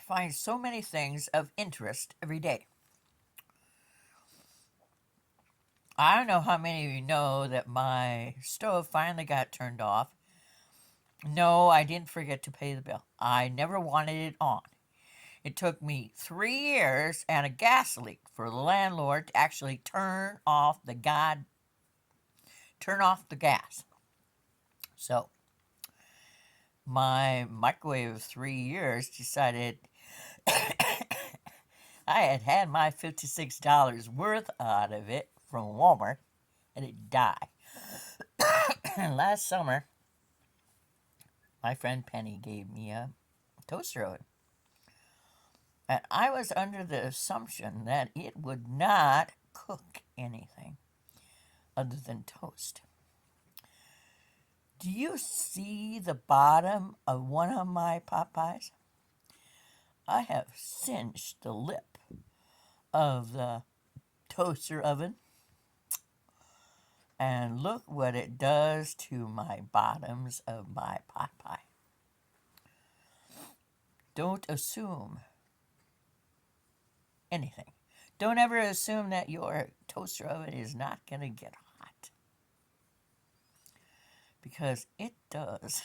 find so many things of interest every day. I don't know how many of you know that my stove finally got turned off. No, I didn't forget to pay the bill. I never wanted it on. It took me 3 years and a gas leak for the landlord to actually turn off the gas. So my microwave of 3 years decided I had had my $56 worth out of it from Walmart and it died. Last summer, my friend Penny gave me a toaster oven. And I was under the assumption that it would not cook anything other than toast. Do you see the bottom of one of my pot pies? I have singed the lip of the toaster oven, and look what it does to my bottoms of my pot pie. Don't assume anything. Don't ever assume that your toaster oven is not going to get hot because it does.